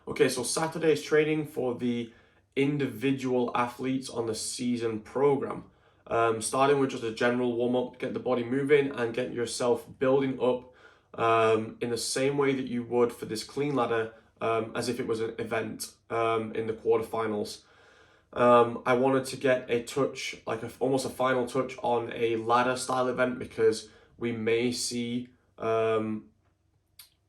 Okay, so Saturday's training for the individual athletes on the season program. Starting with just a general warm up, get the body moving and get yourself building up in the same way that you would for this clean ladder as if it was an event in the quarterfinals. I wanted to get a touch, like almost a final touch on a ladder style event because we may see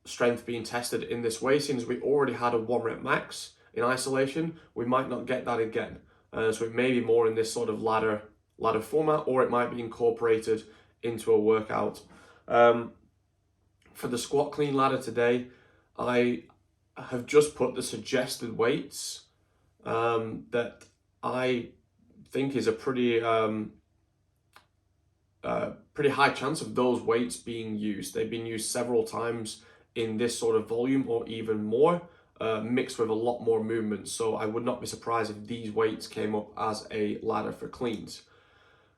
strength being tested in this way. Since we already had a 1 rep max in isolation, we might not get that again. So it may be more in this sort of ladder format, or it might be incorporated into a workout. For the squat clean ladder today, I have just put the suggested weights that I think is a pretty high chance of those weights being used. They've been used several times in this sort of volume or even more, mixed with a lot more movement. So I would not be surprised if these weights came up as a ladder for cleans.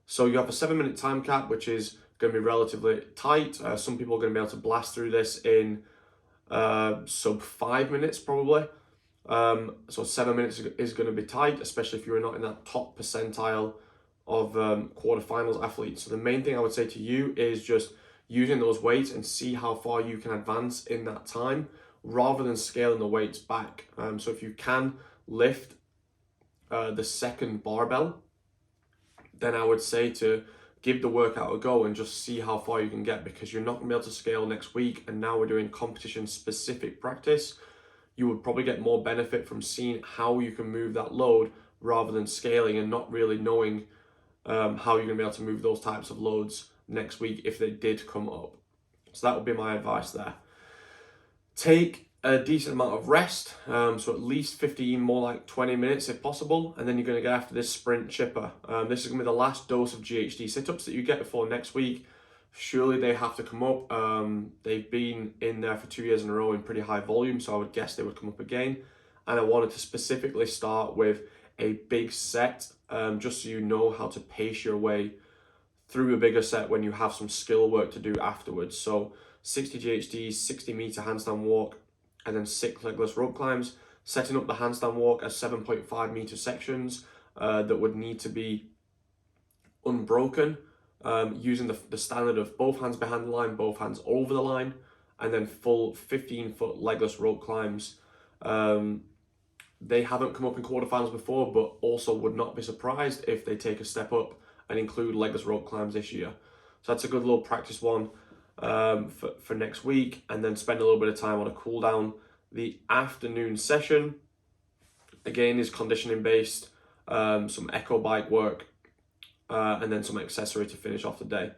So you have a 7-minute time cap, which is going to be relatively tight. Some people are going to be able to blast through this in sub 5 minutes probably. So 7 minutes is going to be tight, especially if you're not in that top percentile of quarterfinals athletes. So the main thing I would say to you is just using those weights and see how far you can advance in that time rather than scaling the weights back. So if you can lift the second barbell, then I would say to give the workout a go and just see how far you can get, because you're not going to be able to scale next week. And now we're doing competition specific practice. You would probably get more benefit from seeing how you can move that load rather than scaling and not really knowing how you're going to be able to move those types of loads next week if they did come up. So that would be my advice there. Take a decent amount of rest, so at least 15, more like 20 minutes if possible, and then you're going to get after this sprint chipper. This is going to be the last dose of GHD sit-ups that you get before next week. Surely they have to come up. They've been in there for 2 years in a row in pretty high volume, so I would guess they would come up again. And I wanted to specifically start with a big set, just so you know how to pace your way through a bigger set when you have some skill work to do afterwards. So 60 GHDs, 60 meter handstand walk, and then 6 legless rope climbs, setting up the handstand walk as 7.5 meter sections that would need to be unbroken, using the standard of both hands behind the line, both hands over the line, and then full 15-foot legless rope climbs. They haven't come up in quarterfinals before, but also would not be surprised if they take a step up and include legless rope climbs this year. So that's a good little practice one for next week, and then spend a little bit of time on a cool down. The afternoon session again is conditioning based, some echo bike work, and then some accessory to finish off the day.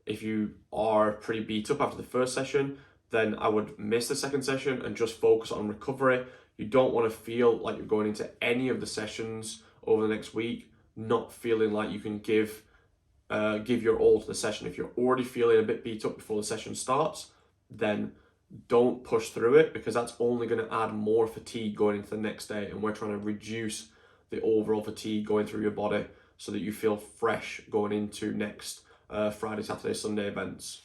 If you are pretty beat up after the first session, then I would miss the second session and just focus on recovery. You don't want to feel like you're going into any of the sessions over the next week not feeling like you can give your all to the session. If you're already feeling a bit beat up before the session starts, then don't push through it, because that's only going to add more fatigue going into the next day, and we're trying to reduce the overall fatigue going through your body so that you feel fresh going into next Friday, Saturday, Sunday events.